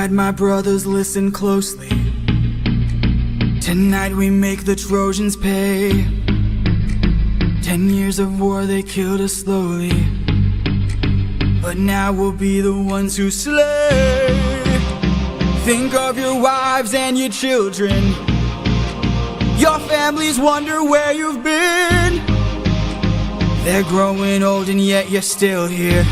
Tonight, my brothers, listen closely. Tonight we make the Trojans pay. 10 years of war, they killed us slowly, but now we'll be the ones who slay. Think of your wives and your children. Your families wonder where you've been. They're growing old and yet you're still here.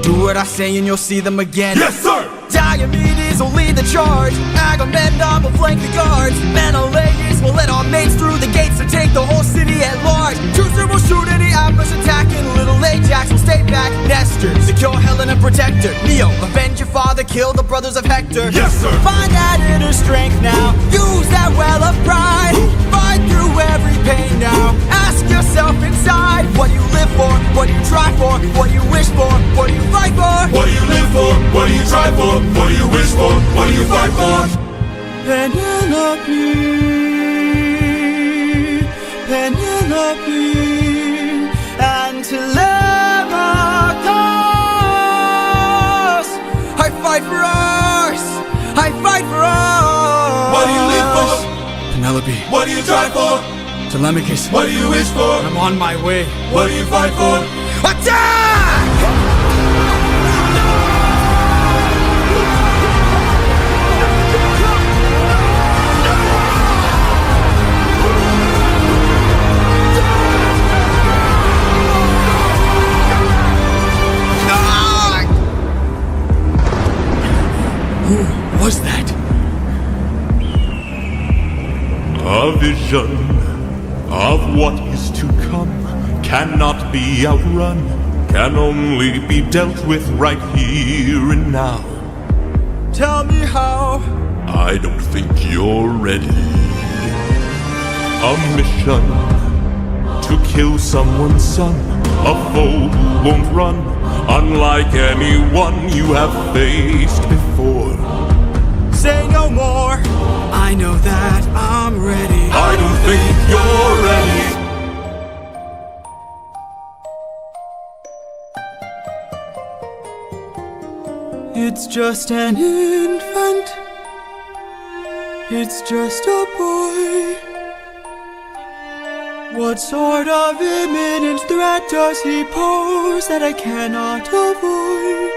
Do what I say and you'll see them again. Yes, sir! Diomedes will lead the charge. Agamemnon will flank the guards. Menelaus will let our mates through the gates to take the whole city at large. Teucer will shoot any ambush attacking. Little Ajax will stay back. Nestor secure Helena, protect her. Neo, avenge your father, kill the brothers of Hector. Yes, sir! Find that inner strength now. Use that well of pride. Fight through every pain now. Ask yourself inside, what do you live for? What do you try for? What do you wish for? What do you fight for? What do you live for? What do you try for? What do you wish for? What do you fight for? Penelope, Penelope, and Telemachus. I fight for us. I fight for us. What do you live for? Penelope. What do you try for? Telemachus. What do you wish for? I'm on my way. What do you fight for? Attack! Who was that? A vision of what is to come cannot be outrun, can only be dealt with right here and now. Tell me how. I don't think you're ready. A mission to kill someone's son, a foe who won't run, unlike anyone you have faced before. Say no more. I know that I'm ready. I don't think you're ready. It's just an infant. It's just a boy. What sort of imminent threat does he pose that I cannot avoid?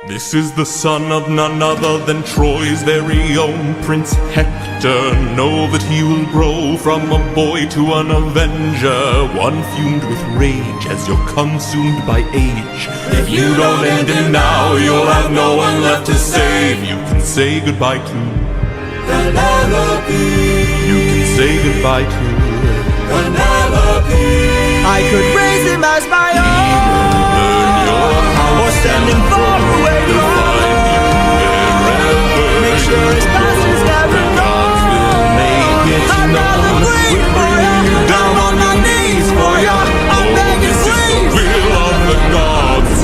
This is the son of none other than Troy's very own Prince Hector. Know that he will grow from a boy to an avenger, one fumed with rage as you're consumed by age. If you don't end him now, you'll have no one left to save. You can say goodbye to Penelope. You can say goodbye to Penelope. I could raise him as my own, or send him far away from make sure his past is never known. I'm gonna bleed for ya, down on my knees for ya. I'm begging, please. Will of the gods.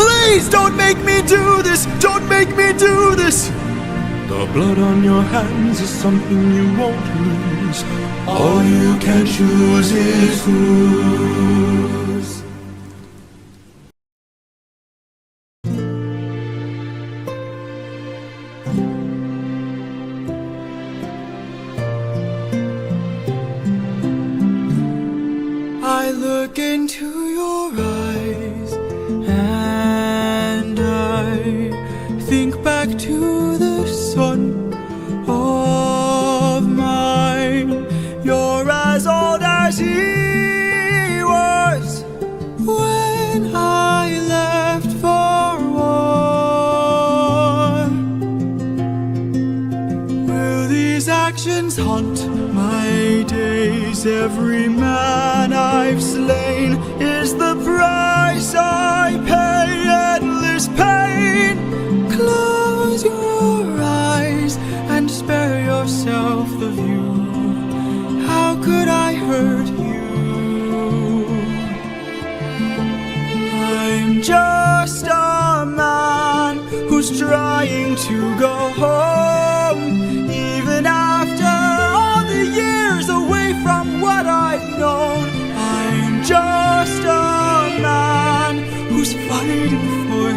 Please don't make me do this. Don't make me do this. The blood on your hands is something you won't lose. All you can choose is whose. I look into your eyes and I think back to the son of mine. You're as old as he was when I left for war. Will these actions haunt my days? Every man I've slain is the price I pay. Endless pain. Close your eyes and spare yourself the view. How could I hurt you? I'm just a man who's trying to go home. Even after all the years away from what I've known, I'm just a man who's fighting for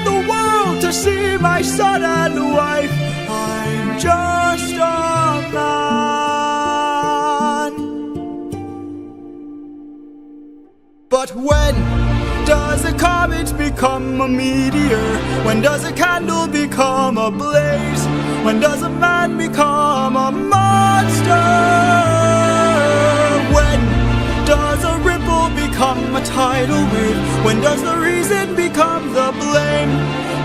need the world to see my son and wife. I'm just a man. But when does a comet become a meteor? When does a candle become a blaze? When does a man become a monster? When does a ripple become a tidal wave? When does the reason become the blame?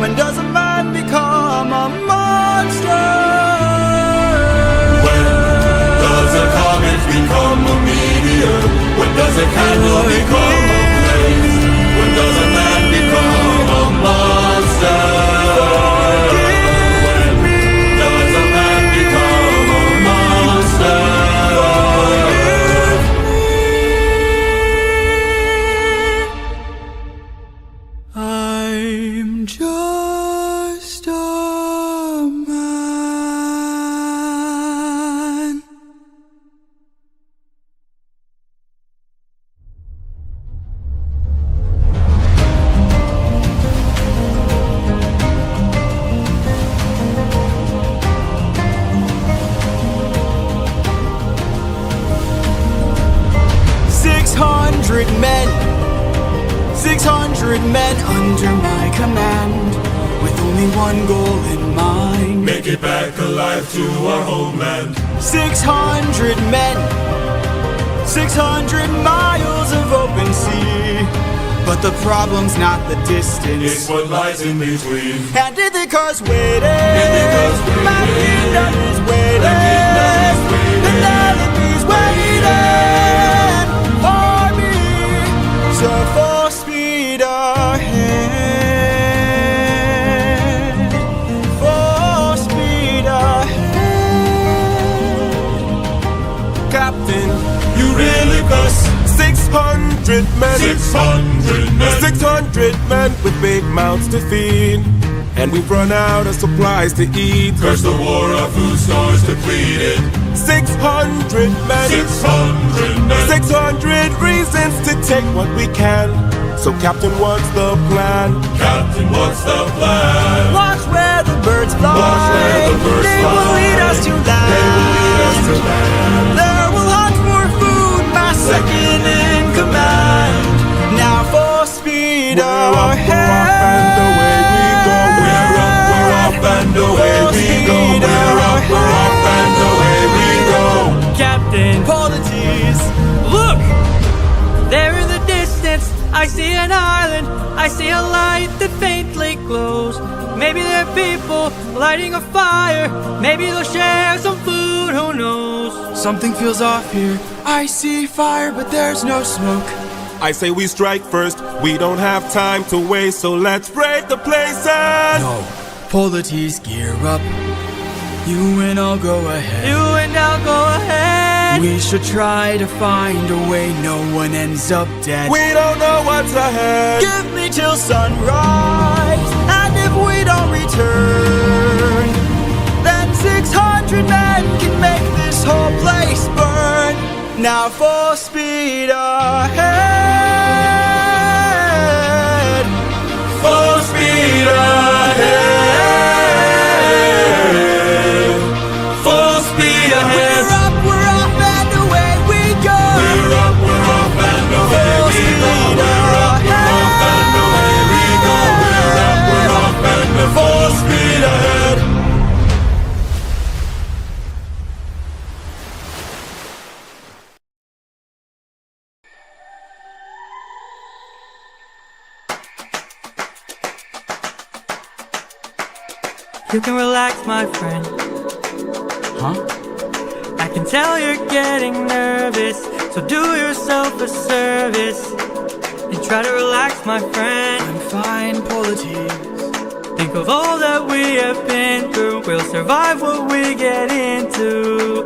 When does a man become a monster? When does a comet become a meteor? When does a candle become a blaze? When does a man become a monster? I'm just a man. Men under my command, with only one goal in mind: make it back alive to our homeland. 600 men, 600 miles of open sea. But the problem's not the distance, it's what lies in between. And Ithaca's waiting, my kingdom is waiting, Penelope's waiting for me. So full speed ahead, full speed ahead. Captain, You really bust 600 men, 600 men, 600 men with big mouths to feed. And we've run out of supplies to eat. curse the war, our food stores depleted. 600 men, 600 men, 600 reasons to take what we can. So Captain, what's the plan? Captain, what's the plan? watch where the birds fly. Watch where the birds They fly. will lead us to land. They will lead us to land. There will hunt for food, my second in command. Now full speed We're off ahead. and away we go. We're off and away we go. We're off and away we go. Captain, Polities, look! There in the distance, I see an island. I see a light that faintly glows. Maybe there are people lighting a fire. Maybe they'll share some food, who knows? something feels off here. I see fire, but there's no smoke. I say we strike first. We don't have time to waste, so let's break the place and No, Polities, gear up. You and I'll go ahead. You and I'll go ahead. We should try to find a way no one ends up dead. we don't know what's ahead. Give me till sunrise, and if we don't return, then 600 men can make this whole place burn. Now full speed ahead, Full speed ahead. Full speed ahead. we're off and away we go. We're off and away we go. We're off and away we go. We're off and full speed ahead. You can relax, my friend. Huh? I can tell you're getting nervous, so do yourself a service and try to relax, my friend. I'm fine, Polities. Think of all that we have been through. We'll survive what we get into.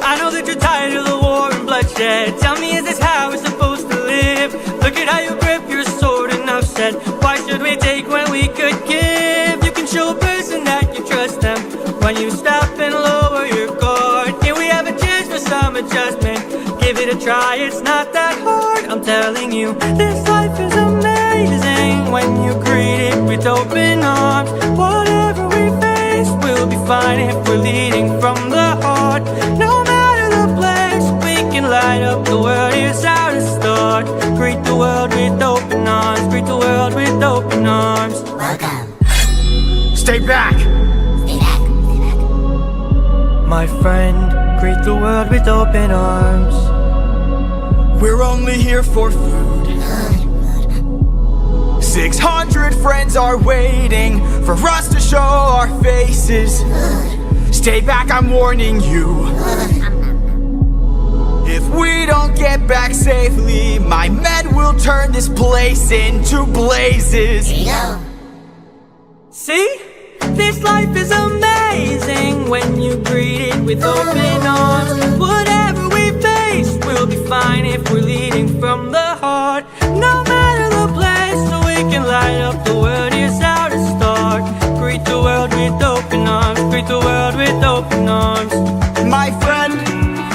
I know that you're tired of the war and bloodshed. Tell me, is this how we're supposed to live? Look at how you grip your sword, enough said. Why should we take when we could give? You can show a person that you trust them when you stop and lower your guard. Can we have a chance for some adjustment? Give it a try, it's not that hard. I'm telling you, this life is amazing when you greet it with open open arms. Whatever we face, we'll be fine if we're leading from the heart. No matter the place, we can light up the world. Here's how to start. Greet the world with open arms. Greet the world with open arms. Welcome. Stay back! Stay back. Stay back. My friend, greet the world with open arms. We're only here for food. 600 friends are waiting for us to show our faces. Stay back, I'm warning you. If we don't get back safely, my men will turn this place into blazes. Here you go. See? This life is amazing when you greet it with open arms. Whatever we face, we'll be fine if we're leading from the heart. No matter the place, so we can light up the world. Here's how to start. Greet the world with open arms. Greet the world with open arms. My friend,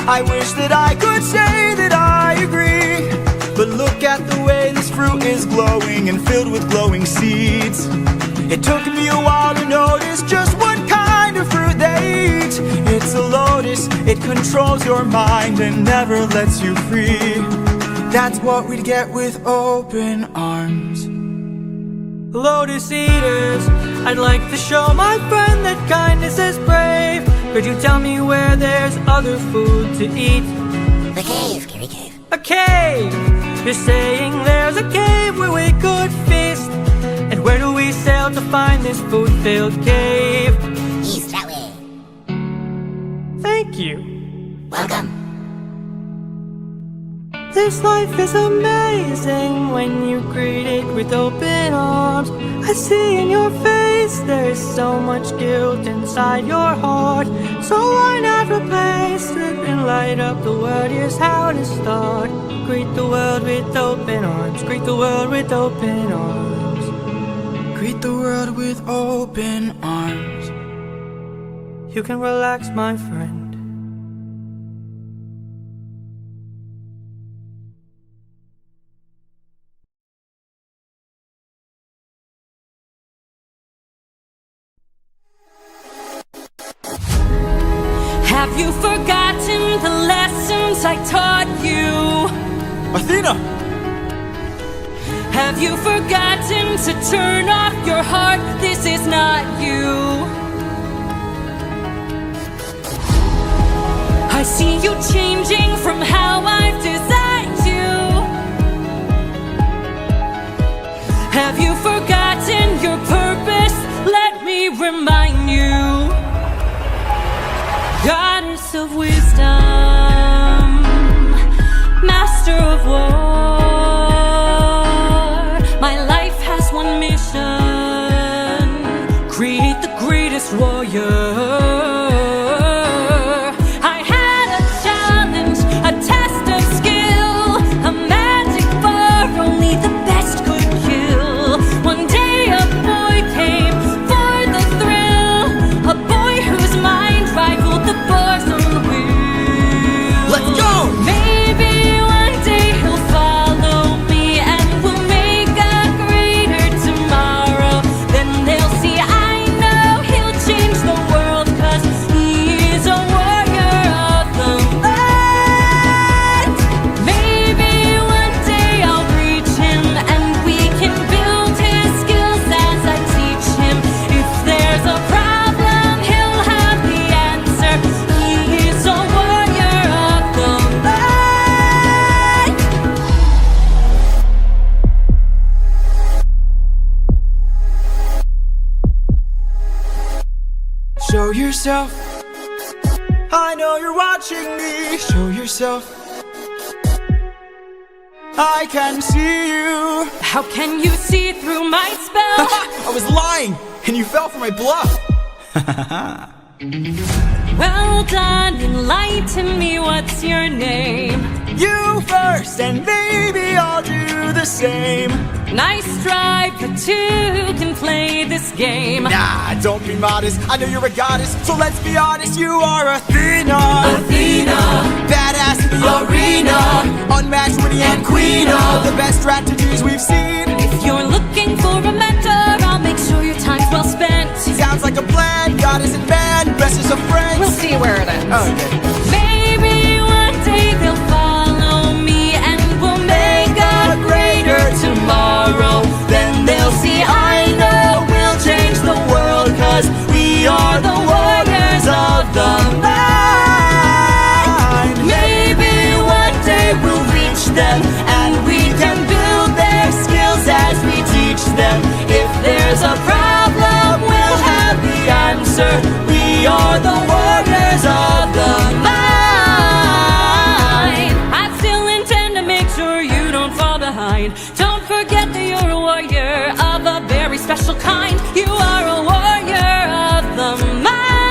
I wish that I could say that I agree, but look at the way this fruit is glowing and filled with glowing seeds. It took me a while to notice just what kind of fruit they eat. It's a lotus, it controls your mind and never lets you free. That's what we'd get with open arms. Lotus eaters, I'd like to show my friend that kindness is brave. Could you tell me where there's other food to eat? The cave, Gary Cave. A cave! You're saying there's a cave where we could feast. And where do we sail to find this food-filled cave? East, that way. Thank you. Welcome. This life is amazing when you greet it with open arms. I see in your face there's so much guilt inside your heart. So why not replace it and light up the world? Here's how to start. Greet the world with open arms. Greet the world with open arms. Greet the world with open arms. You can relax, my friend. Have you forgotten the lessons I taught you? Athena! Have you forgotten to turn off your heart? This is not you. I see you changing from how I've designed you. Have you forgotten your purpose? Let me remind you. Goddess of wisdom, master of war, my life has one mission: create the greatest warrior. I had a challenge, a test of skill, a magic bar only the best could kill. One day a boy came for the thrill, a boy whose mind rivaled the bars on the wheel. Let's go! Maybe one day he'll follow me and we'll make a greater tomorrow. Then they'll see I know he'll change the world, 'cause he's a warrior of the light. Maybe one day I'll reach him and we can build his skills as I teach him. If there's a problem, he'll have the answer. He's a warrior of the light. Show yourself. I know you're watching me. Show yourself. I can see you. How can you see through my spell? I was lying, and you fell for my bluff. Well done, enlighten me, what's your name? You first, and maybe I'll do the same. Nice try, but two can play this game. Nah, don't be modest. I know you're a goddess, so let's be honest. You are Athena. Athena, Badass in the arena. Unmatched, witty, and queen of the best strategies we've seen. if you're looking for a mentor, I'll make sure God isn't man, rest is a friend. We'll see where it ends. Okay. Maybe one day they'll follow me and we'll make a greater tomorrow. Then they'll see I know we'll change the world, 'cause we are the warriors of the mind. Maybe one day we'll reach them and we can build their skills as we teach them. If there's a problem, we'll have the answer. We are the warriors of the mind. I still intend to make sure you don't fall behind. Don't forget that you're a warrior of a very special kind. You are a warrior of the mind.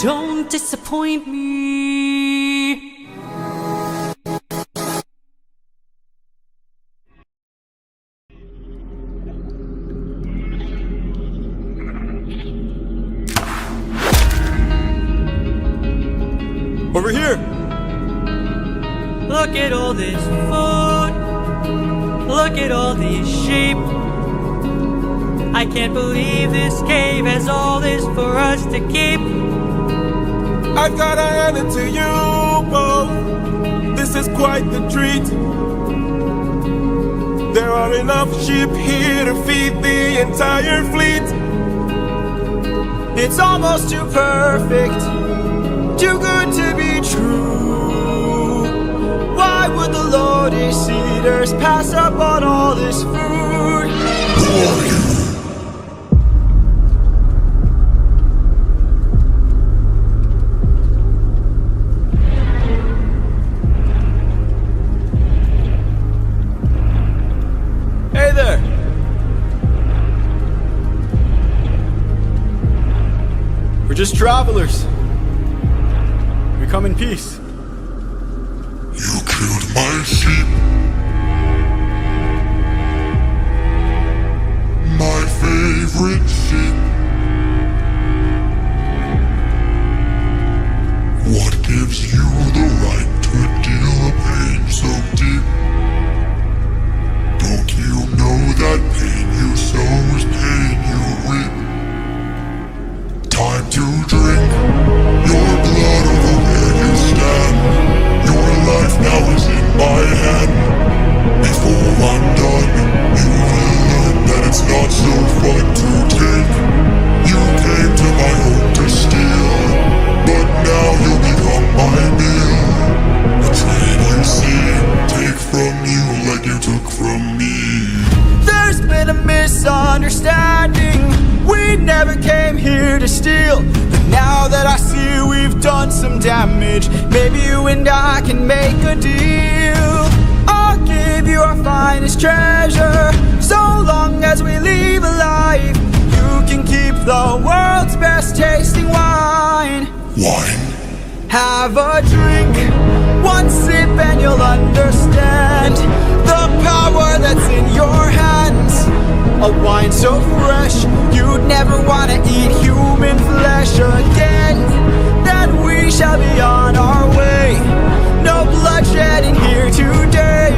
Don't disappoint me. Over here. Look at all this food. Look at all these sheep. I can't believe this cave has all this for us to keep. I've gotta hand it to you both. This is quite the treat. There are enough sheep here to feed the entire fleet. It's almost too perfect, too good to be true. Why would the lotus eaters pass up on all this food? Hey there. We're just travelers. We come in peace. You killed my sheep. My favorite sheep. What gives you the right to deal a pain so deep? Don't you know that pain you sow is pain you reap? Time to drink your blood over where you stand. Your life now is in my hand. Before I'm done, you will learn that it's not so fun to take. You came to my home to steal, but now you'll become my meal. A trade you see, take from you like you took from me. There's been a misunderstanding. We never came here to steal. But now that I see we've done some damage, maybe you and I can make a deal. I'll give you our finest treasure, so long as we leave alive. You can keep the world's best tasting wine. Wine? Have a drink, one sip and you'll understand the power that's in your hands. A wine so fresh, you'd never want to eat human flesh again. Then we shall be on our way. No bloodshed in here today.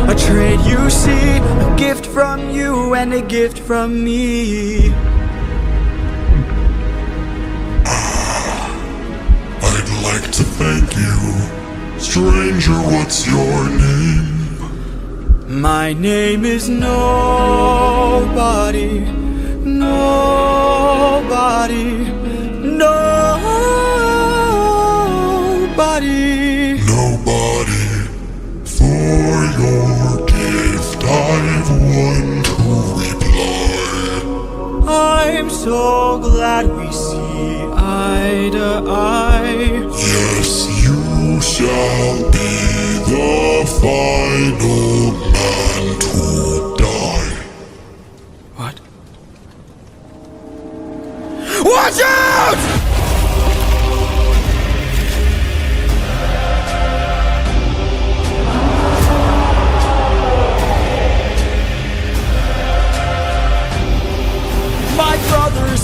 A trade you see, a gift from you and a gift from me. I'd like to thank you. Stranger, what's your name? My name is Nobody. Nobody. Nobody. Nobody. For your gift, I've one to reply. I'm so glad we see eye to eye. Yes, you shall be the final man to die. What? Watch out! My brothers,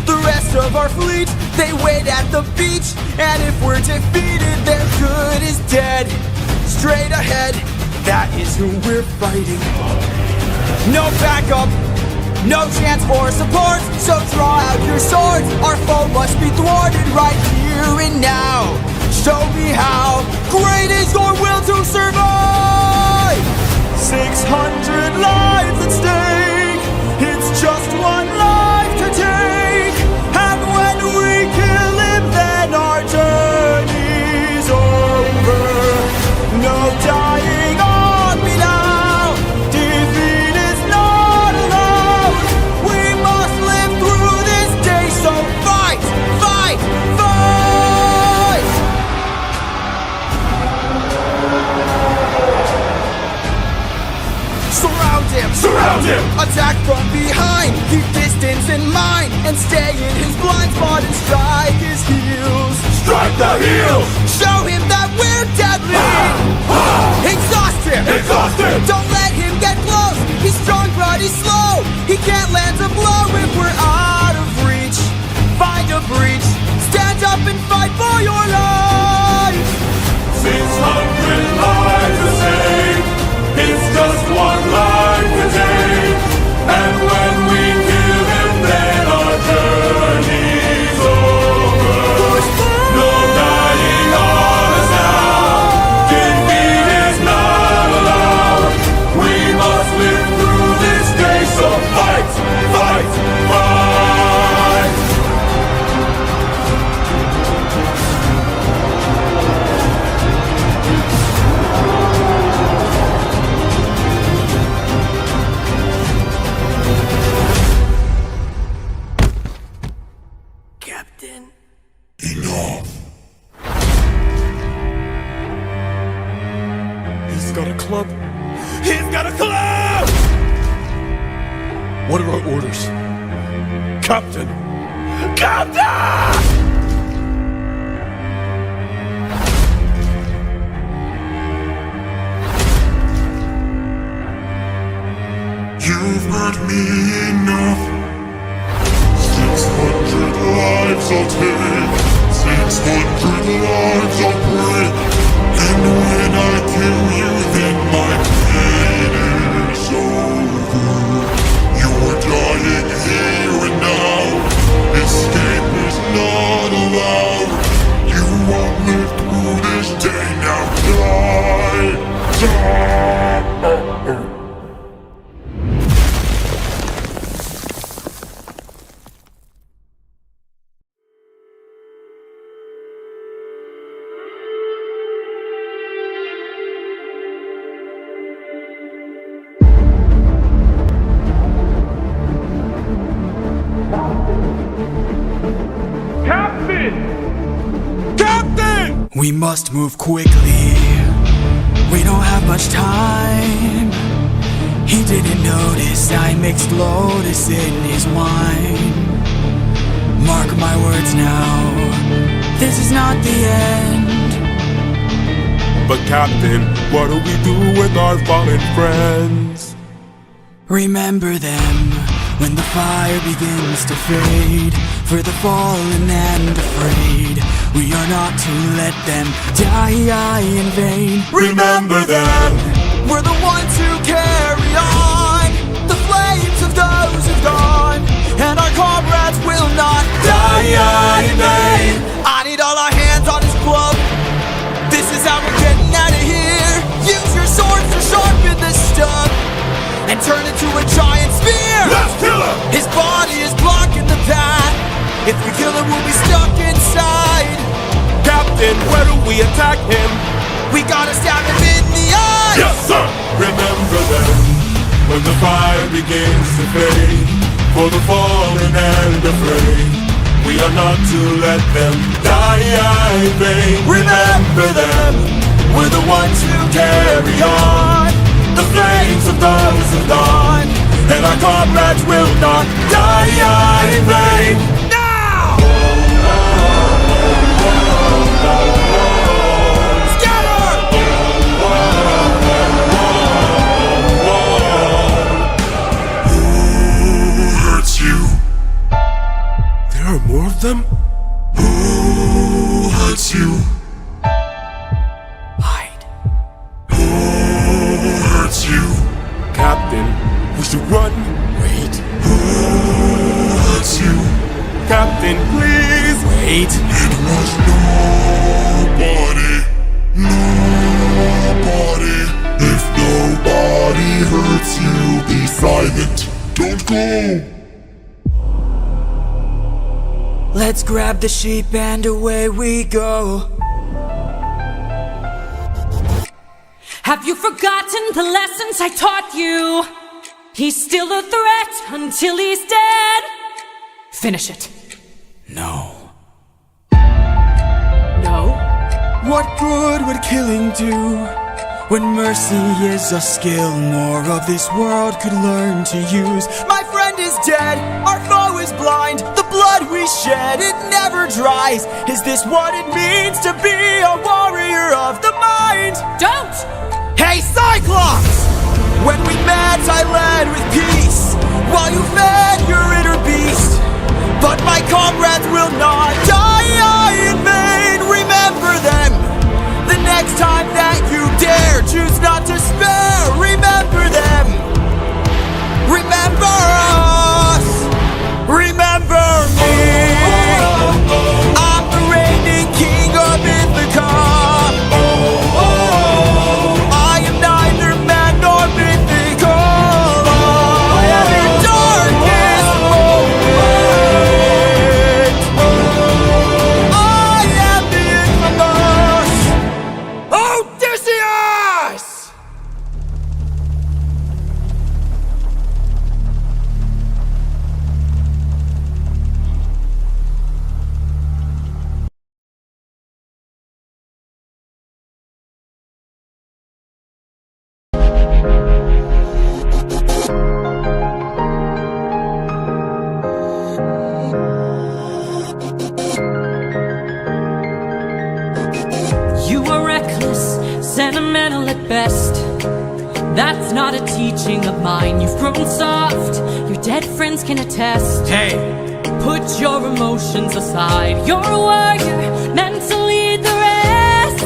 the rest of our fleet, they wait at the beach. And if we're defeated, their good is dead. Straight ahead, that is who we're fighting. No backup, no chance for support. So draw out your swords. Our foe must be thwarted right here and now. Show me how great is your will to survive. 600 lives at stake. It's just one life to take. And when we kill him, then our journey's over. No dying on me now. Defeat is not allowed. We must live through this day. So fight, fight, fight. Surround him! Surround him! Attack from behind! Keep distance in mind! And stay in his blind spot and strike his heels! Strike the heels! Show him that we're deadly! Exhaust him! Exhaust him! Don't let him get close! He's strong but he's slow! He can't land a blow if we're out of reach! Find a breach! Stand up and fight for your life! 600 lives to save. It's just one life to take. And when we kill him, then our journey's over. No dying on us now. Defeat is not allowed. We must live through this day. So fight, fight, fight. Captain. Enough. He's got a club. He's got a club! What are our orders? Captain! Captain! You've hurt me enough. 600 lives I'll take. 600 lives I'll break. And when I kill you, then my pain is over. You're dying here and now. Escape is not allowed. You won't live through this day. Now die, die. We must move quickly. We don't have much time. He didn't notice I mixed lotus in his wine. Mark my words now, this is not the end. But Captain, what do we do with our fallen friends? Remember them when the fire begins to fade. For the fallen and afraid, we are not to let them die in vain. Remember them! We're the ones who carry on the flames of those who've gone, and our comrades will not die in vain. I need all our hands on his club. This is how we're getting out of here. Use your swords to sharpen the stub and turn it to a giant spear. Let's kill him! His body is blocking the path. If we kill him, we'll be stuck inside. Captain, where do we attack him? We gotta stab him in the eye. Yes, sir! Remember them when the fire begins to fade. For the fallen and afraid, we are not to let them die in vain. Remember them, we're the ones who carry on the flames of those who've gone, and our comrades will not die in vain. There are more of them? Who hurts you? Hide. Who hurts you? Captain, we should run. Wait, Who hurts you? Captain, please. Wait. It was nobody. Nobody. If nobody hurts you, be silent. Don't go. Let's grab the sheep and away we go. Have you forgotten the lessons I taught you? He's still a threat until he's dead. Finish it. No. No? What good would killing do? When mercy is a skill more of this world could learn to use. My friend is dead, our foe is blind. The blood we shed, it never dries. Is this what it means to be a warrior of the mind? Don't! Hey Cyclops! When we met I led with peace, while you fed your inner beast. But my comrades will not die in vain. Remember them. The next time that you dare, choose not to spare. Remember them. Remember us. Remember me. I'm the reigning king of Ithaca. I am neither man nor mythical. I am your darkest moment. I am the infamous Odysseus! You are reckless, sentimental at best. That's not a teaching of mine. You've grown soft, your dead friends can attest. Hey, Put your emotions aside. You're a warrior, meant to lead the rest.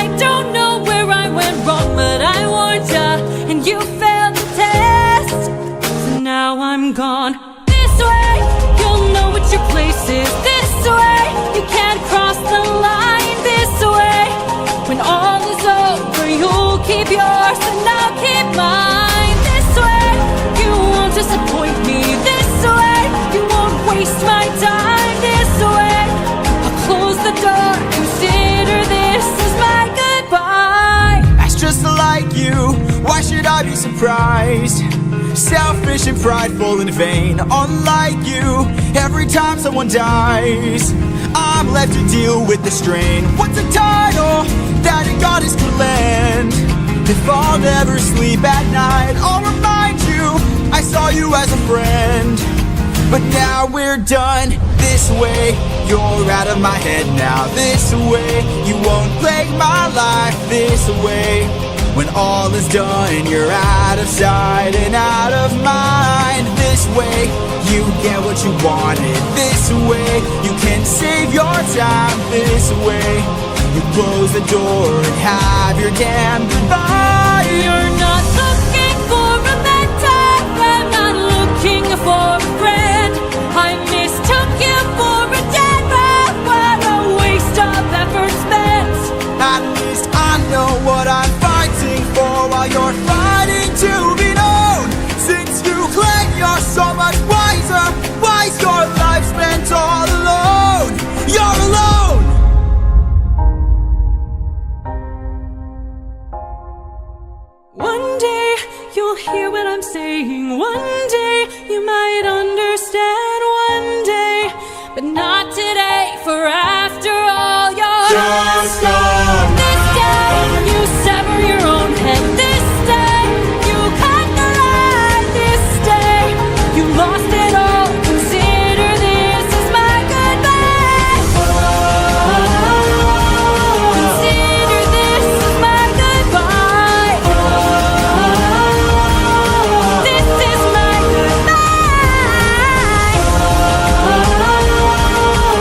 I don't know where I went wrong, but I warned ya, and you failed the test. So now I'm gone. This way, you'll know what your place is. This way, you can't cross the line. This way, when all is over, you'll keep yours and I'll keep mine. This way, you won't disappoint me. This way, you won't waste my time. This way, I'll close the door. Consider this as my goodbye. that's just like you. Why should I be surprised? Selfish and prideful and vain. Unlike you, every time someone dies, I'm left to deal with the strain. What's a title that a goddess could lend? If I'll never sleep at night, I'll remind you I saw you as a friend. But now we're done. This way, you're out of my head now. This way, you won't plague my life. This way, when all is done, you're out of sight and out of mind. This way, you get what you wanted. This way, you can save your time. This way, you close the door and have your damn goodbye. You're not looking for a mentor. I'm not looking for a friend. I mistook you for a dead man. What a waste of effort spent. At least I know what I'm fighting for, while you're fighting to be known. Since you claim you're so much wiser, why's your life spent all alone? You're alone! One day you'll hear what I'm saying. One day you might understand. One day, but not today. For after all, you're Just go this day you sever your own head. This day you cut the line. This day you lost it all. Consider this as my goodbye. Consider this as my goodbye. This is my goodbye.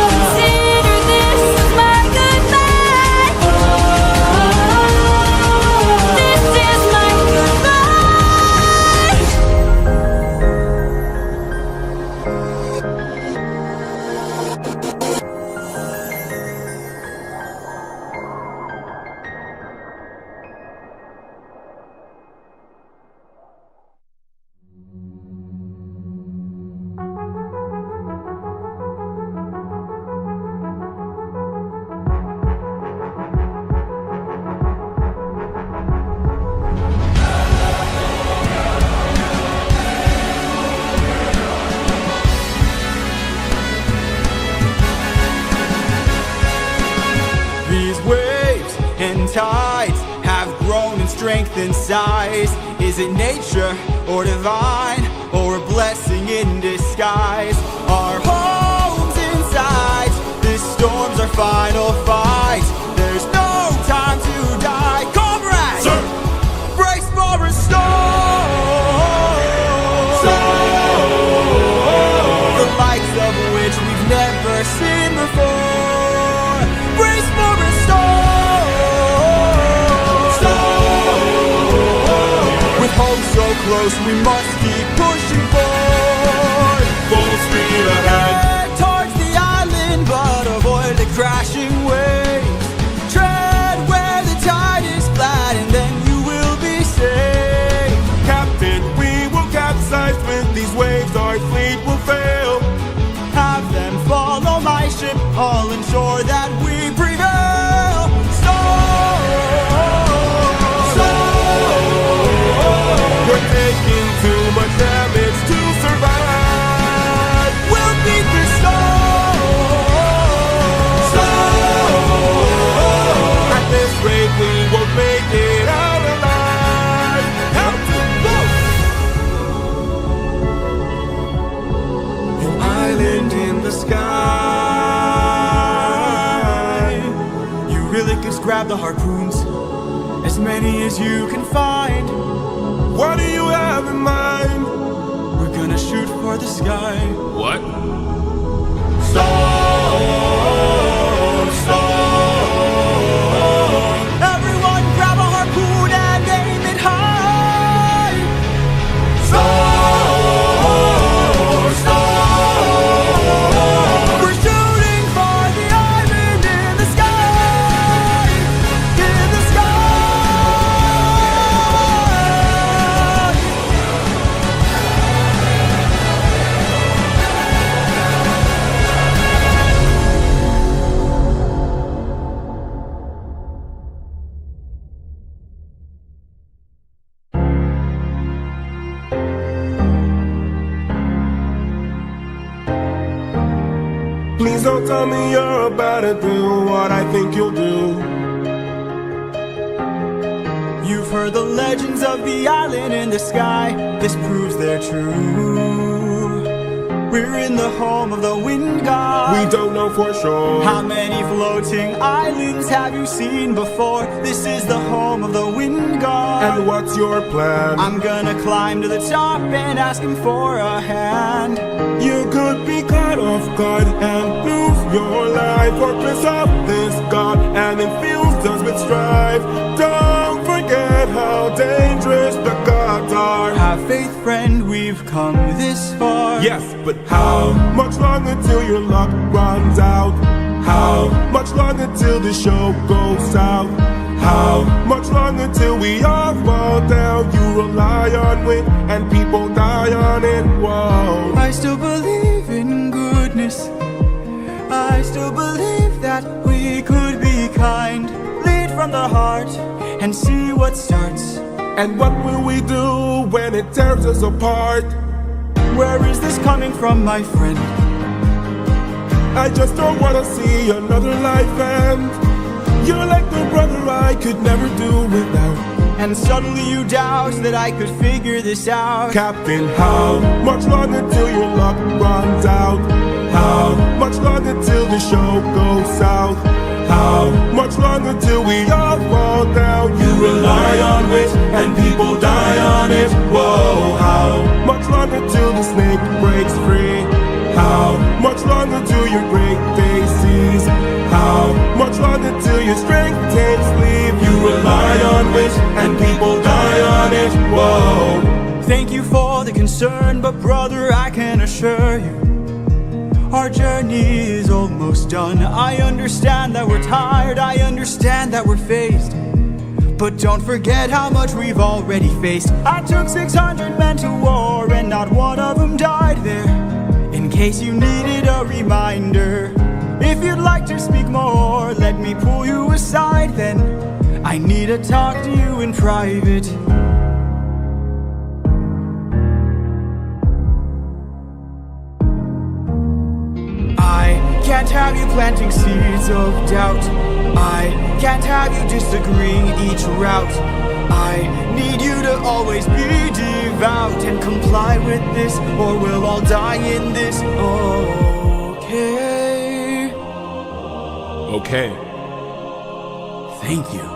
Consider tides have grown in strength and size. Is it nature or divine, or a blessing in disguise? Our homes inside, this storm's our final fight. There's no time to die. Comrades, Sir. brace for a storm. The likes of which we've never seen before. Brace for a storm. With hope so close, we must keep pushing forward. Full speed ahead. Head towards the island, but avoid the crashing waves. Tread where the tide is flat, and then you will be safe. Captain, we will capsize with these waves. Our fleet will fail. Have them follow my ship, all ensure that we prevail. We're taking too much damage to survive. We'll beat the storm. At this rate, we won't make it out alive. Captain, an island in the sky. You really just grab the harpoons, as many as you can find. What do you have in mind? We're gonna shoot for the sky. What? Storm, storm. Everyone grab a harpoon and aim it high. Storm, storm. We're shooting for the island in the sky. In the sky. Please don't tell me you're about to do what I think you'll do. You've heard the legends of the island in the sky. This proves they're true. We're in the home of the wind god. We don't know for sure. How many floating islands have you seen before? This is the home of the wind god. And what's your plan? I'm gonna climb to the top and ask him for a hand. You could be caught off guard and lose your life, or piss off this god and infuse us with strife. Don't forget how dangerous the gods are. Have faith, friend, we've come this far. Yes, but how much longer till your luck runs out? How much longer till the show goes south? How much longer till we all fall down? You rely on wit and people die on it. Whoa. I still believe in goodness. I still believe that we could be kind. Lead from the heart and see what starts. And what will we do when it tears us apart? Where is this coming from, my friend? I just don't wanna see another life end. You're like the brother I could never do without. And suddenly you doubt that I could figure this out. Captain, how much longer till your luck runs out? How much longer till the show goes south? How much longer till we all fall down? You rely on wit and people die on it. Whoa, how much longer till the snake breaks free? How much longer till your great day sees? How much longer till your strength takes leave? You rely on wit and people die on it. Whoa. Thank you for the concern, but brother, I can assure you, our journey is almost done. I understand that we're tired, I understand that we're phased, but don't forget how much we've already faced. I took 600 men to war and not one of them died there. In case you needed a reminder, if you'd like to speak more, let me pull you aside then. I need to talk to you in private. I can't have you planting seeds of doubt. I can't have you disagreeing each route. I need you to always be devout and comply with this, or we'll all die in this. Okay. Okay. Thank you.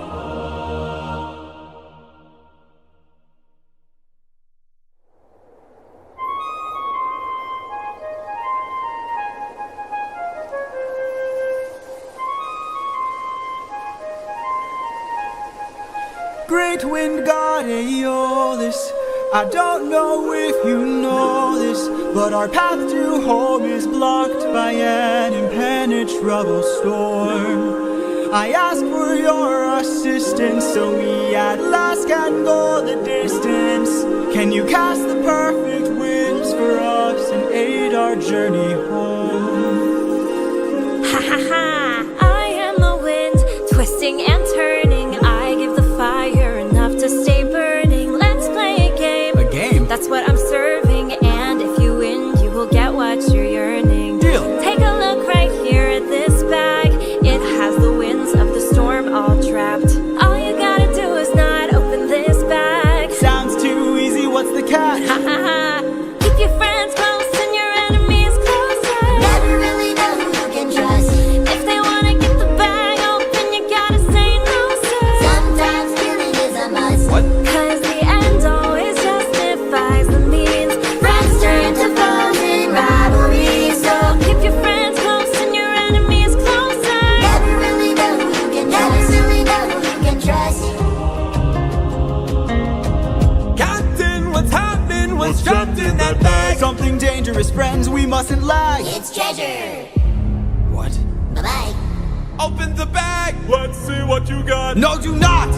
Great wind god Aeolus, I don't know if you know this, but our path to home is blocked by an impenetrable storm. I ask for your assistance so we at last can go the distance. Can you cast the perfect winds for us and aid our journey home? Ha ha ha! I am the wind, twisting and turning. I give the fire enough to stay burning. Let's play a game. A game? That's what I'm serving, and if you win, you will get what you're yearning. Deal. Take a look right here at this bag. It has the winds of the storm all trapped. All you gotta do is not open this bag. Sounds too easy, what's the catch? Ha ha ha! Keep your friends close and your enemies closer. Never really know who you can trust. If they wanna get the bag open, you gotta say no, sir. Sometimes stealing is a must. What? Cause the end always justifies the means. Friends turn to foes in rivalry, so Keep your friends close and your enemies closer. never really know who you can trust. Never really know who you can trust. Captain, what's happening? What's trapped in that bag? Something dangerous, friends, we mustn't lag. It's treasure. What? Bye-bye. Open the bag! Let's see what you got! No, do not!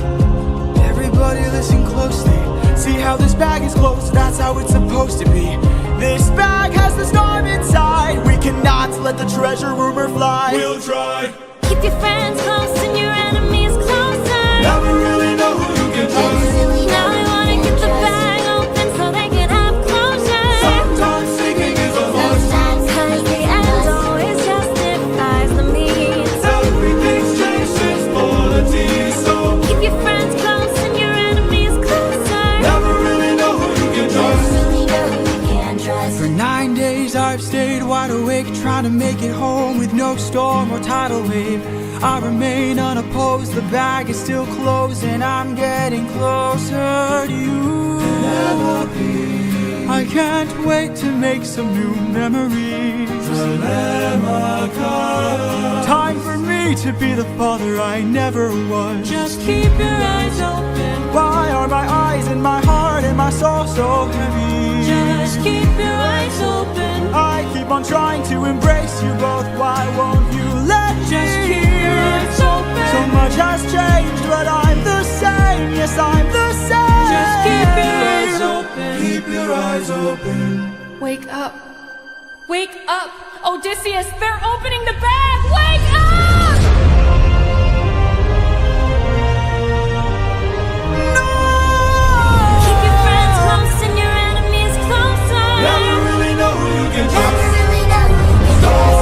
Everybody listen closely. See how this bag is closed? That's how it's supposed to be. This bag has the storm inside. We cannot let the treasure rumor fly. We'll try! Keep your friends close and your enemies closer. Never really know who you can Never trust! really know Now who they you wanna can get the trust. bag open so they can have closure. Sometimes thinking is a must! Sometimes Cause stealing the is a end must. always justifies the means. Everything's changed since polity, so Keep your friends close and your enemies closer. never really know who you can Never trust! really know who you can trust. For 9 days I've stayed wide awake, trying to make it home with no storm or tidal wave. I remain unopposed, the bag is still closed, and I'm getting closer to you. I can't wait to make some new memories. Time for me to be the father I never was. Just keep your eyes open. Why are my eyes and my heart and my soul so heavy? Just keep your eyes open. I keep on trying to embrace you both. Why won't you let me? Just keep your eyes open. So much has changed, but I'm the same. Yes, I'm the same. Just keep your eyes open. Keep your eyes open. Wake up. Wake up! Odysseus, they're opening the bag! Wake up! Keep your friends close and your enemies closer. Never really know who you can Never trust! really know who you can trust.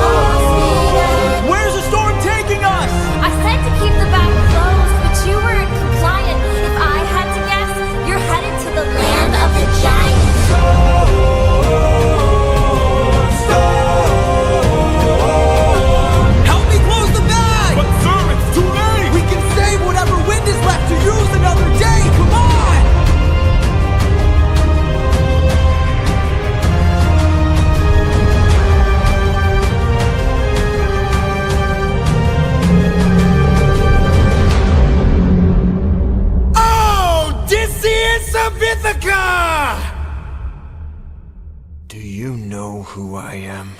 All speed up. Where's the storm taking us? I said to keep the bag closed, but you weren't compliant. If I had to guess, you're headed to the land of the giants. Help me close the bag! But sir, it's too late! We can save whatever wind is left to use another day. Come on! Odysseus of Ithaca! Do you know who I am?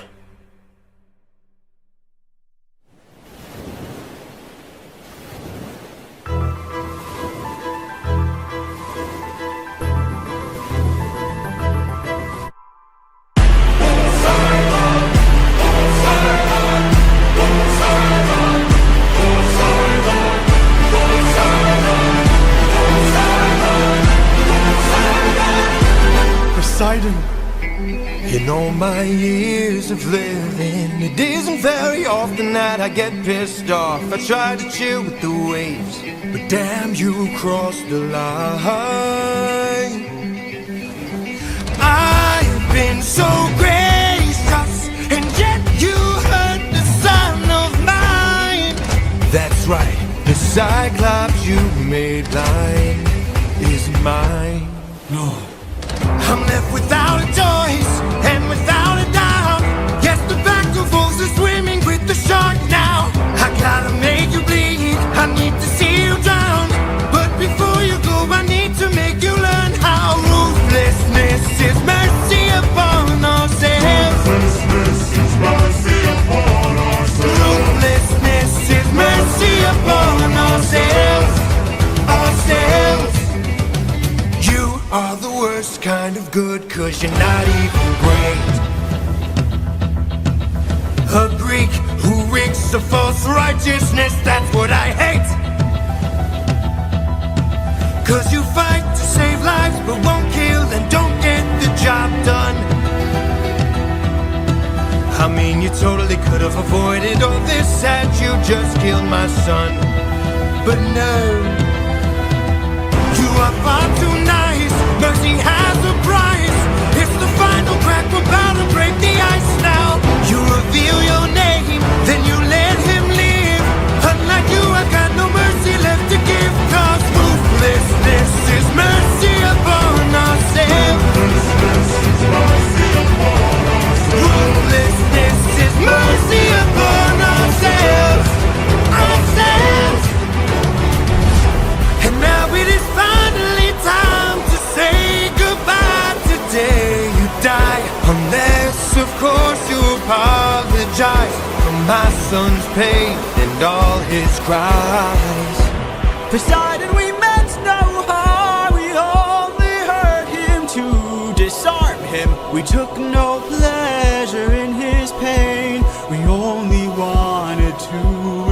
Poseidon, in all my years of living. It isn't very often that I get pissed off. I try to chill with the waves, but damn, you crossed the line. I've been so gracious, and yet you hurt the son of mine. That's right, the Cyclops you made blind is mine. No. I'm left without a choice and without a doubt. Yes, the back of wolves are swimming with the shark now. I gotta make you bleed, I need to see you drown. But before you go, I need to make you learn how ruthlessness is mercy upon ourselves. Ruthlessness is mercy upon ourselves. Ruthlessness is mercy upon ourselves. Ourselves. You are the worst kind of good, 'cause you're not even great. A Greek who reeks of false righteousness, that's what I hate. 'Cause you fight to save lives but won't kill and don't get the job done. I mean, you totally could have avoided all this had you just killed my son. But no, you are far too nice. Mercy has a price. It's the final crack, we're about to break the ice now. You reveal your name, then you let him live. Unlike you, I've got no mercy left to give. 'Cause ruthlessness is mercy upon ourselves. Ruthlessness is mercy upon ourselves. Ourselves. And now it is finally time to say goodbye. Today you die, unless of course you apologize for my son's pain and all his cries. Poseidon, we meant no harm. We only hurt him to disarm him. We took no pleasure in his pain. We only wanted to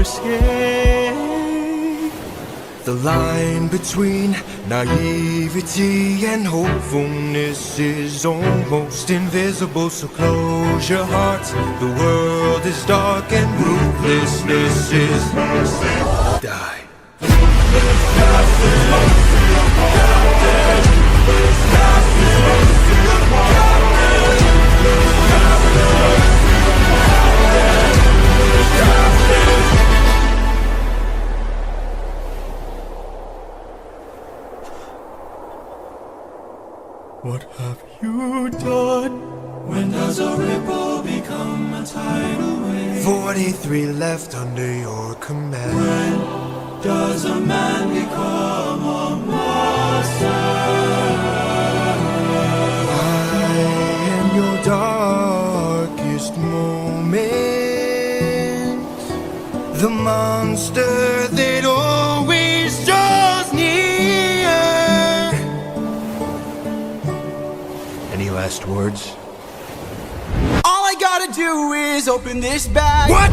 escape. The line between naivety and hopefulness is almost invisible. So close your heart, the world is dark and ruthlessness is die. What have you done? When does a ripple become a tidal wave? 43 left under your command. When does a man become a monster? I am your darkest moment. The monster that always draws near. Any last words? All I gotta do is open this bag. What?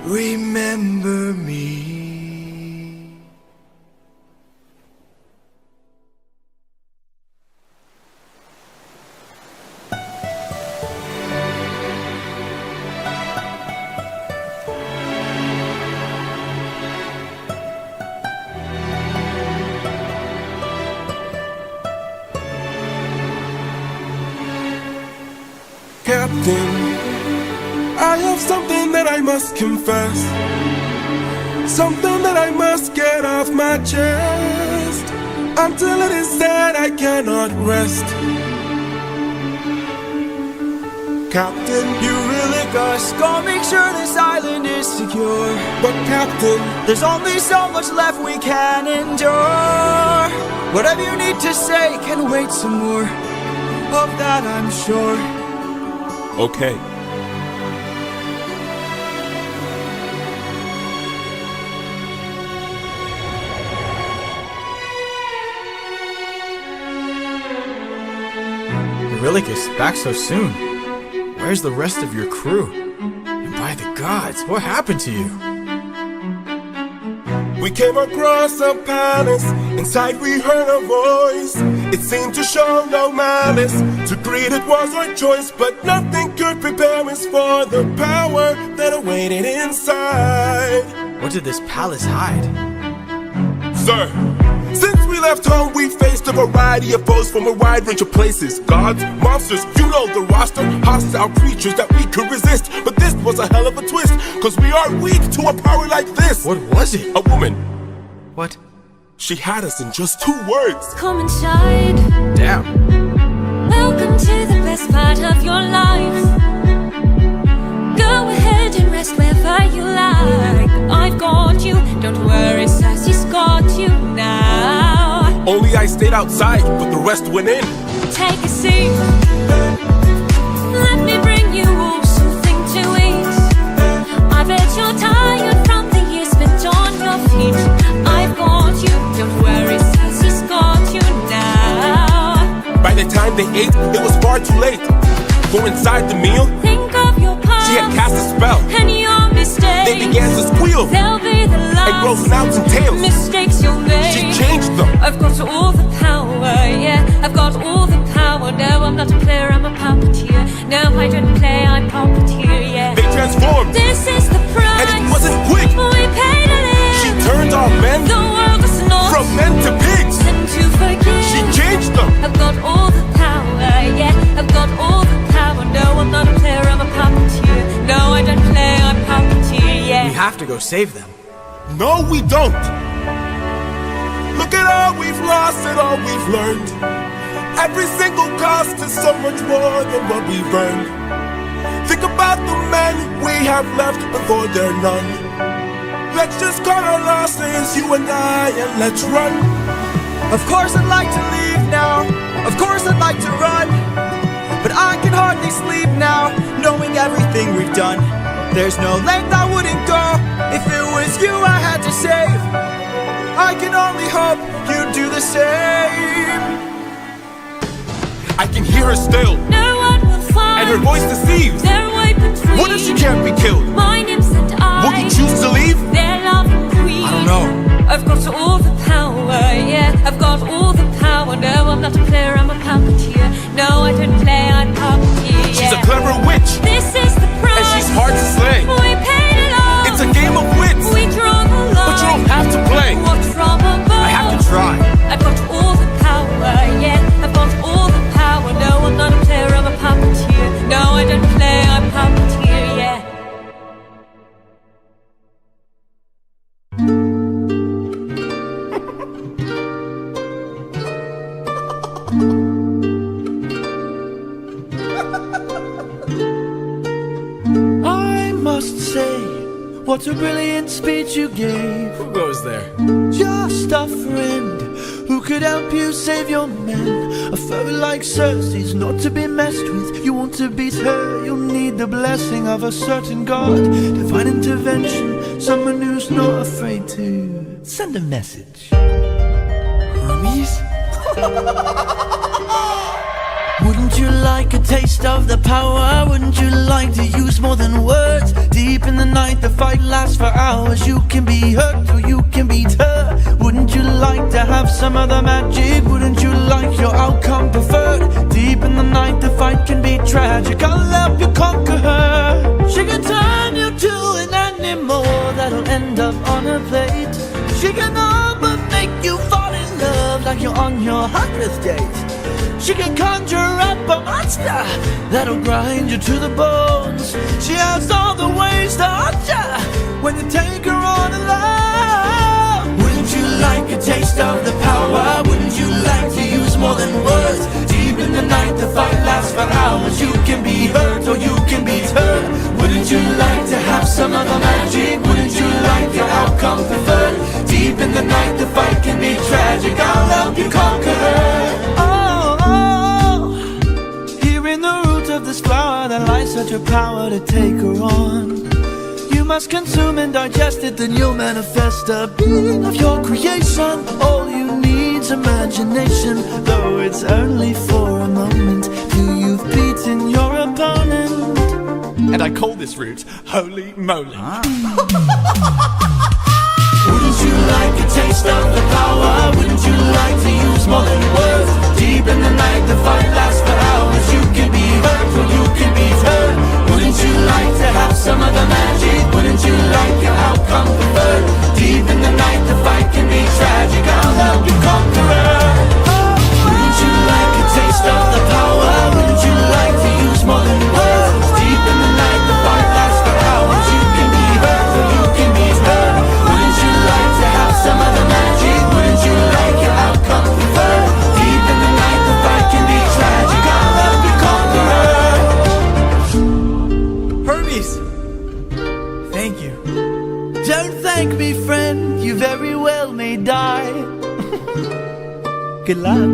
Remember me. Captain, I have something that I must confess. Something that I must get off my chest. Until it is said, I cannot rest. Captain, You really gotta go make sure this island is secure. but Captain, There's only so much left we can endure. Whatever you need to say can wait some more. Of that I'm sure. okay. Really gets back so soon. Where's the rest of your crew? And by the gods, what happened to you? We came across a palace. Inside we heard a voice. It seemed to show no malice. To greet it was our choice, but nothing could prepare us for the power that awaited inside. What did this palace hide? Sir, since we left home, we faced a variety of foes from a wide range of places. Gods, monsters, you know the roster. Hostile creatures that we could resist. But this was a hell of a twist, cause we are weak to a power like this. What was it? A woman. What? She had us in just 2 words. Come inside. Damn. Welcome to the best part of your life. Go ahead and rest wherever you like. I've got you, don't worry, Sassy's got you now. Only I stayed outside, but the rest went in. Take a seat. Let me bring you all something to eat. I bet you're tired from the years spent on your feet. I've got you, don't worry, Sassy's got you now. By the time they ate, it was far too late. Go inside the meal. Think of your past. She had cast a spell. And your mistakes. They began to squeal. They'll be the last. And grow snouts and tails. Mistakes you'll make. She changed them. I've got all the power, yeah. I've got all the power. No, I'm not a player, I'm a puppeteer. No, I don't play, I'm puppeteer, yeah. They transformed. This is the price. And it wasn't quick. We paid a live. She turned our men. The world was not. From men to pigs. And to forgive. She changed them. I've got all the power, yeah. I've got all the power. No, I'm not a player, I'm a puppeteer. No, I don't play, I'm puppeteer, yeah. We have to go save them. No, we don't. Look at all we've lost and all we've learned. Every single cost is so much more than what we've earned. Think about the men we have left before they're none. Let's just cut our losses, you and I, and let's run. Of course I'd like to leave now. Of course I'd like to run. But I can hardly sleep now, knowing everything we've done. There's no length I wouldn't go if it was you I had to save. I can only hope you'd do the same. I can hear her still. No one will find. And her voice deceives. Their way between. What if she can't be killed? My name's and I. Will you choose to leave? Their loving queen. I don't know. I've got all the power, yeah. I've got all the power. No, I'm not a player, I'm a puppeteer. No, I don't play, I'm puppeteer, yeah. She's a clever witch. This is the price. And she's hard to slay. We paid it all. It's a game of wits. We draw the line. But you don't have to play. What's from above? I have to try. I've got all the power, yeah. I've got all the power. No, I'm not a player, I'm a puppeteer. No, I don't play, I'm puppeteer, yeah. I must say, what a brilliant speech you gave. Who goes there? Just a friend who could help you save your men. A foe like Circe's not to be messed with. You want to beat her, you'll need the blessing of a certain god. Divine intervention, someone who's not afraid to send a message. Hermes? Wouldn't you like a taste of the power? Wouldn't you like to use more than words? Deep in the night the fight lasts for hours. You can be hurt or you can beat her. Wouldn't you like to have some other magic? Wouldn't you like your outcome preferred? Deep in the night the fight can be tragic. I'll help you conquer her. She can turn you to an animal that'll end up on her plate. She can all but make you fall in love like you're on your 100th date. She can conjure up a monster that'll grind you to the bones. She has all the ways to haunt you when you take her on alone. Wouldn't you like a taste of the power? Wouldn't you like to use more than words? Deep in the night the fight lasts for hours. You can be hurt or you can be turned. Wouldn't you like to have some other magic? Wouldn't you like your outcome preferred? Deep in the night the fight can be tragic. I'll help you conquer her. In the root of this flower there lies such a power to take her on. You must consume and digest it, then you'll manifest a being of your creation. All you need someone's imagination, though it's only for a moment, till you've beaten your opponent. And I call this route Holy Moly. Wouldn't you like a taste of the power? Wouldn't you like to use more than words? Deep in the night, the fight lasts for hours. You can be hurt or you can be hurt. Wouldn't you like to have some of the magic? Wouldn't you like your outcome preferred? Deep in the night, the fight can be tragic. I'll help you conqueror. Wouldn't you like a taste of the power? Wouldn't you like to use more than words? Deep in the night, the fight lasts for hours. You can be hurt or you can be hurt. Wouldn't you like to have some of the magic? Wouldn't you like your outcome preferred? Deep in the night, the fight can be tragic. I'll help you conqueror. Hermes! Thank you. Don't thank me, friend. You very well may die. Good luck.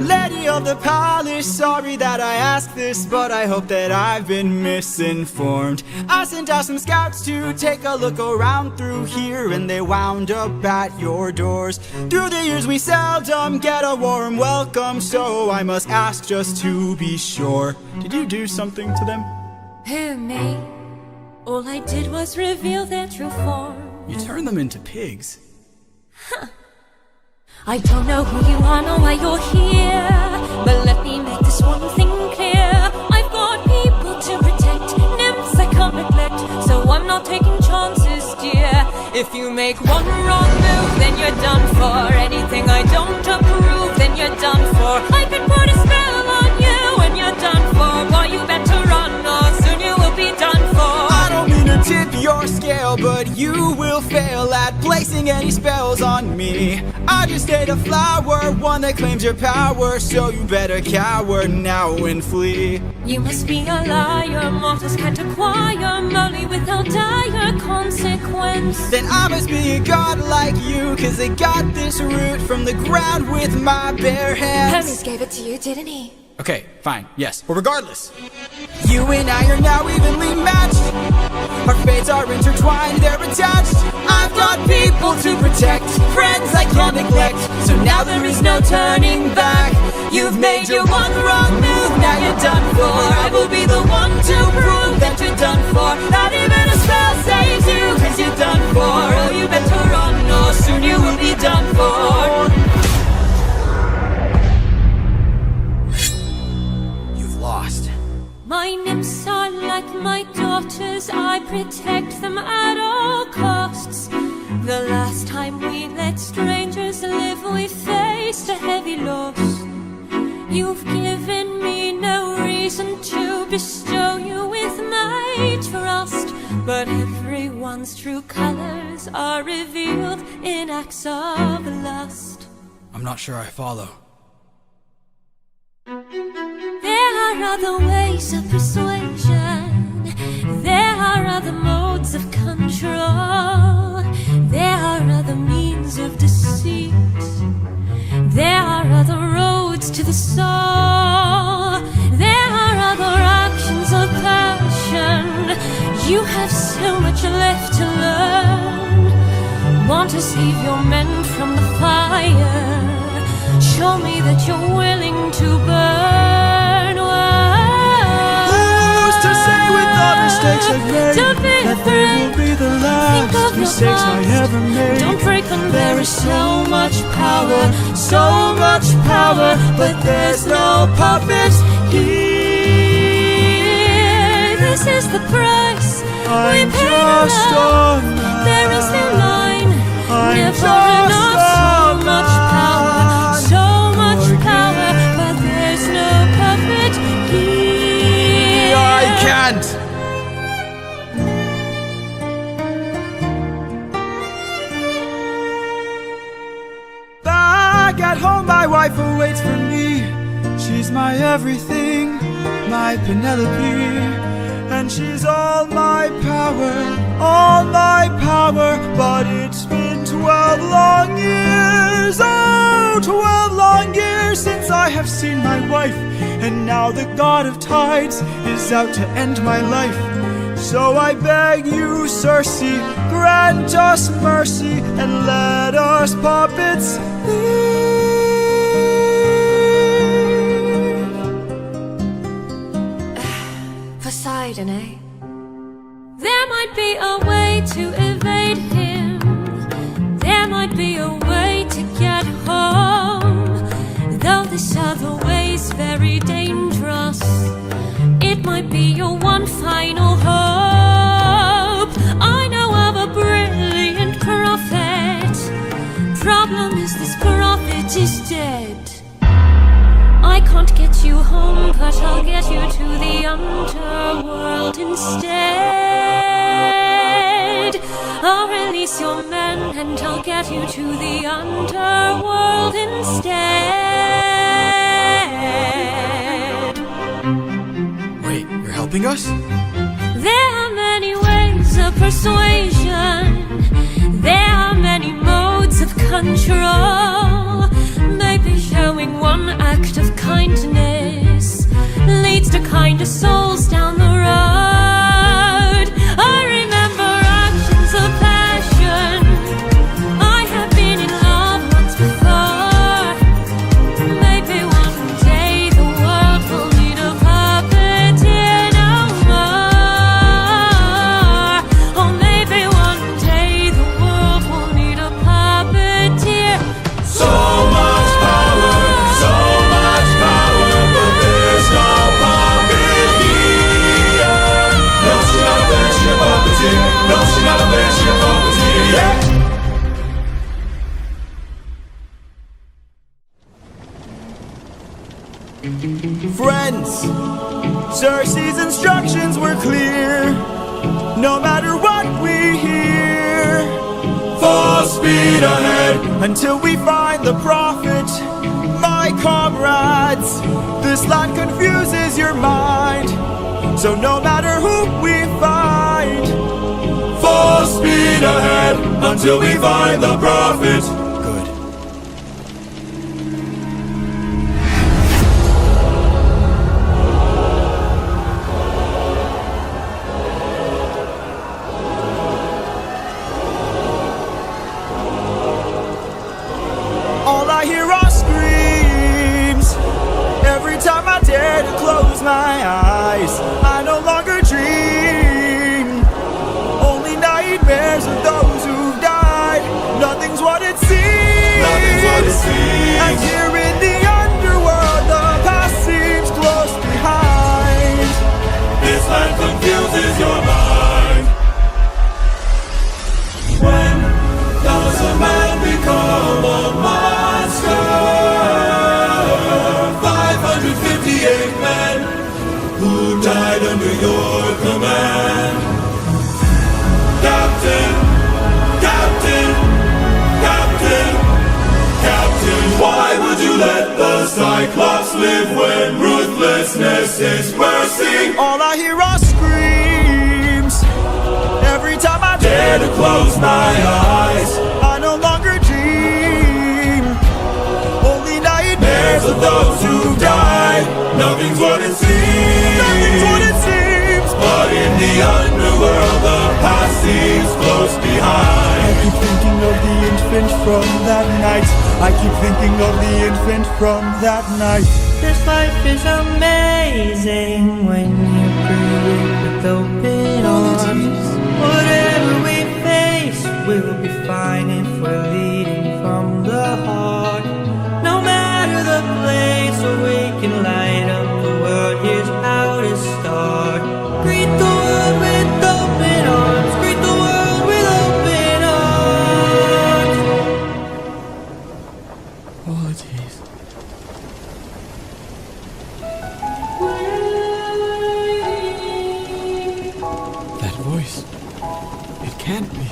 Lady of the palace, sorry that I asked this, but I hope that I've been misinformed. I sent out some scouts to take a look around through here, and they wound up at your doors. Through the years we seldom get a warm welcome, so I must ask just to be sure. Did you do something to them? Who, me? All I did was reveal their true form. You turned them into pigs. I don't know who you are, nor why you're here, but let me make this one thing clear. I've got people to protect, nymphs I can't neglect, so I'm not taking chances, dear. If you make one wrong move, then you're done for. Anything I don't approve, then you're done for. I could put a spell on you, and you're done for. Boy, you better run, or soon you will be done for. I don't mean to tip your scale, but you will fail at placing any spells on me. I just ate a flower, one that claims your power, so you better cower now and flee. You must be a liar, mortals can't acquire money without dire consequence. Then I must be a god like you, cause I got this root from the ground with my bare hands. Hermes gave it to you, didn't he? Okay, fine, yes. But regardless, you and I are now evenly matched. Our fates are intertwined, they're attached. I've got people to protect, friends I can't neglect, so now there is no turning back. You've made your one wrong move, now you're done for. I will be the one to prove that you're done for. Not even a spell saves you, cause you're done for. Oh, you better run, or soon you will be done for. Lost. My nymphs are like my daughters, I protect them at all costs. The last time we let strangers live, we faced a heavy loss. You've given me no reason to bestow you with my trust, but everyone's true colors are revealed in acts of lust. I'm not sure I follow. There are other ways of persuasion. There are other modes of control. There are other means of deceit. There are other roads to the soul. There are other actions of passion. You have so much left to learn. Want to save your men from the fire? Show me that you're willing to burn. Who's to say with all mistakes I've made Don't be that they will be the last mistakes I ever made? Don't break on There is so much power, but there's no puppet here. This is the price we I'm pay just to love. on There is no line, I'm never just enough. So much power, but there's no puppet here. I can't! Back at home, my wife awaits for me. She's my everything, my Penelope. And she's all my power, but it's been 12 long years years old. 12 long years since I have seen my wife, and now the god of tides is out to end my life. So I beg you, Circe, grant us mercy and let us puppets leave. Poseidon, eh? There might be a way to evade him. There might be a way to get home. Though this other way's very dangerous, it might be your one final hope. I know of a brilliant prophet. Problem is this prophet is dead. I can't get you home, but I'll get you to the underworld instead. I'll release your men and I'll get you to the underworld instead. Wait, you're helping us? There are many ways of persuasion. There are many modes of control. Maybe showing one act of kindness leads to kinder souls down the road. I remember actions of passion. I have been in love once before. Maybe one day the world will need a puppeteer no more. Or maybe one day the world will need a puppeteer. So much power, but there's no puppet here. No Shinabashia puppeteer, no Shinabashia puppeteer, yeah. Friends, Circe's instructions were clear. No matter what we hear, Full speed ahead. until we find the prophet, my comrades. This land confuses your mind, so no matter who we find, Full speed ahead until we find the prophet. good. All I hear are screams every time I dare to close my eyes. I no longer dream, only nightmares of those who've died. Nothing's what it seems. Nothing's what it seems. And here in the underworld, the past seems close behind. This land confuses your mind. When does a man become a monster? 558 men who died under your command. Captain, Captain, Captain, Captain, why would you let the Cyclops live when ruthlessness is mercy? All I hear are screams every time I dare to close my eyes. I no longer dream, only nightmares Of those who died, nothing's what it seems. Nothing's what it seems. But in the underworld, the past seems close I behind. keep thinking of the infant from that night. I keep thinking of the infant from that night. This life is amazing when you greet it with open arms. Whatever we face will be fine if we're leading from the heart. No matter the place where we can light up the world, here's how to start. Greet the world with open arms. Greet the world with open arms. Apologies. That voice, it can't be.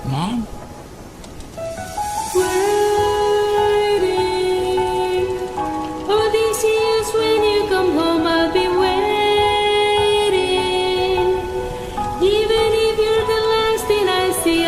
Mom? Odysseus, when you come home, I'll be waiting. Even if you're the last thing I see,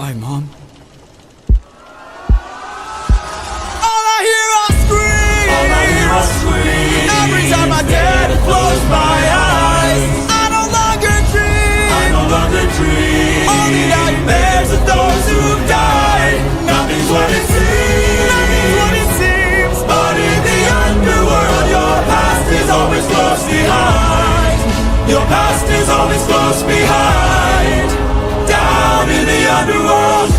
Why, Mom? Every time my dad close my eyes, I no longer dream. Only nightmares of those who've died. Nothing's what it seems. But in the underworld, your past is always close behind. Your past is always close behind. Down in the underworld.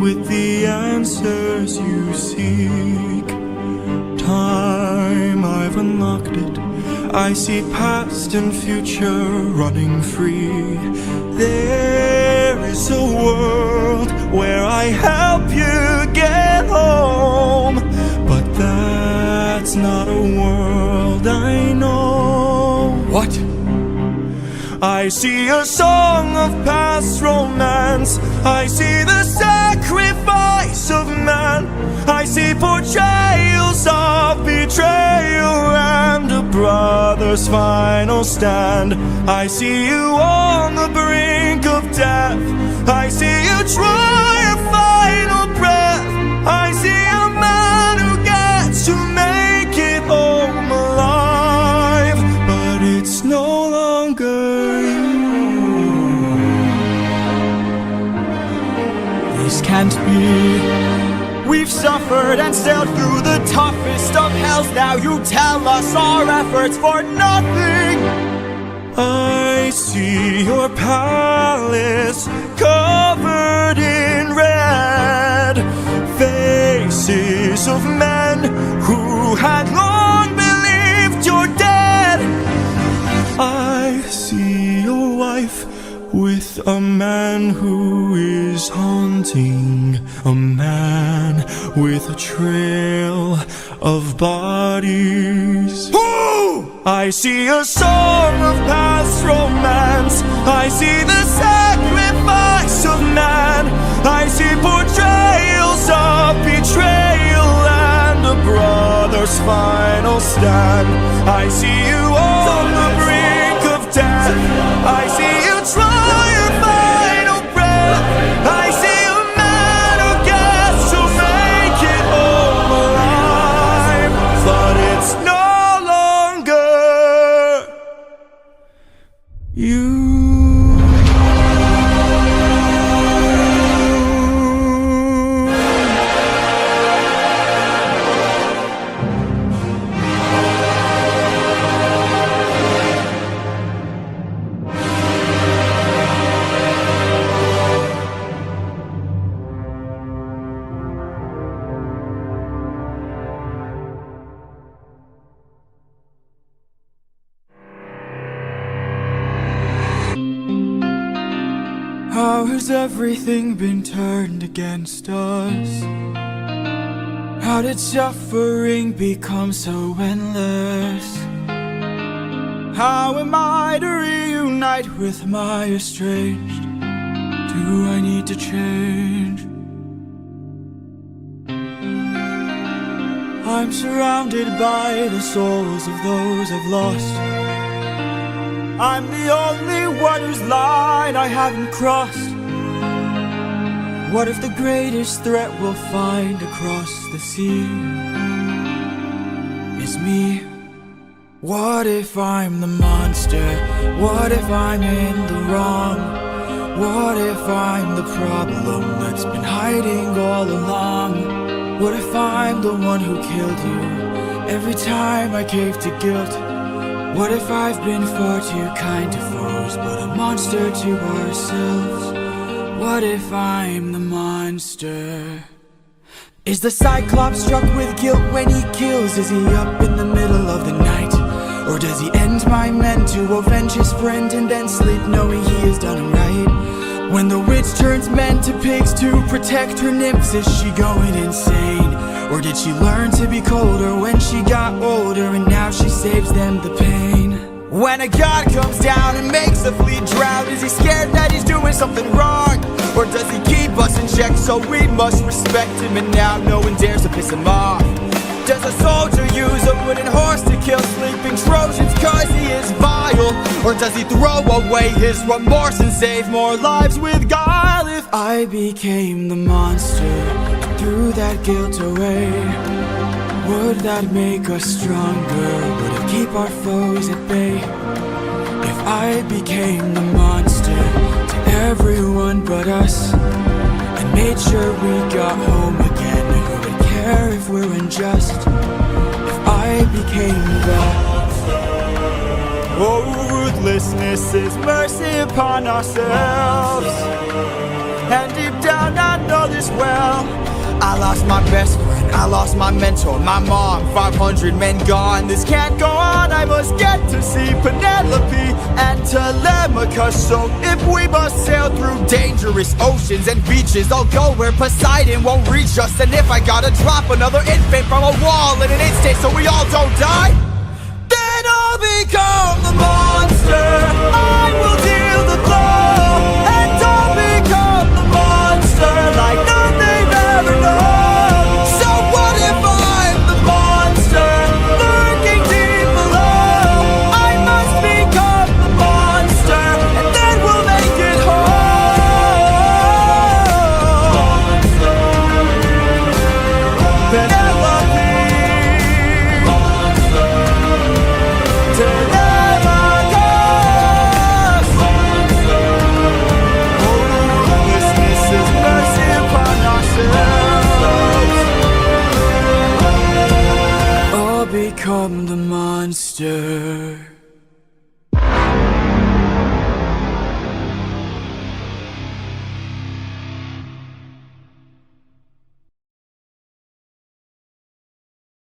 With the answers you seek, time I've unlocked it. I see past and future running free. There is a world where I help you get home, but that's not a world I know. What? I see a song of past romance. I see the sacrifice of man. I see portrayals of betrayal and a brother's final stand. I see you on the brink of death. I see you try a final breath. I see a man who gets to make it home alive, but it's no longer you. This can't be. We've suffered and sailed through the toughest of hells. Now you tell us our efforts for nothing. I see your palace covered in red, faces of men who had long believed you're dead. I see your wife with a man who is haunting, a man with a trail of bodies. Woo! I see a song of past romance. I see the sacrifice of man. I see portrayals of betrayal and a brother's final stand. I see you on the brink of death. I see you try your final breath. I see a man who gets to make it home alive, but it's no longer you. How has everything been turned against us? How did suffering become so endless? How am I to reunite with my estranged? Do I need to change? I'm surrounded by the souls of those I've lost. I'm the only one whose line I haven't crossed. What if the greatest threat we'll find across the sea is me? What if I'm the monster? What if I'm in the wrong? What if I'm the problem that's been hiding all along? What if I'm the one who killed you every time I cave to guilt? What if I've been far too kind to foes, but a monster to ourselves? What if I'm the monster? Is the Cyclops struck with guilt when he kills? Is he up in the middle of the night? Or does he end my men to avenge his friend and then sleep knowing he has done him right? When the witch turns men to pigs to protect her nymphs, is she going insane? Or did she learn to be colder when she got older and now she saves them the pain? When a god comes down and makes a fleet drown, is he scared that he's doing something wrong? Or does he keep us in check so we must respect him and now no one dares to piss him off? Does a soldier use a wooden horse to kill sleeping Trojans cause he is vile? Or does he throw away his remorse and save more lives with guile? If I became the monster, threw that guilt away, would that make us stronger? Would it keep our foes at bay? If I became the monster to everyone but us, and made sure we got home again, who would care if we're unjust? If I became the oh, ruthlessness is mercy upon ourselves, and deep down I know this well. I lost my best friend, I lost my mentor, my mom, 500 men gone. This can't go on, I must get to see Penelope and Telemachus. So if we must sail through dangerous oceans and beaches, I'll go where Poseidon won't reach us. And if I gotta drop another infant from a wall in an instant so we all don't die, then I'll become the monster. I will deal the blow, and I'll become the monster like nothing ever known. So what if I'm the monster lurking deep below? I must become the monster, and then we'll make it home. Penelope, Telemachus. Hopelessness is mercy upon ourselves. I'll become the monster.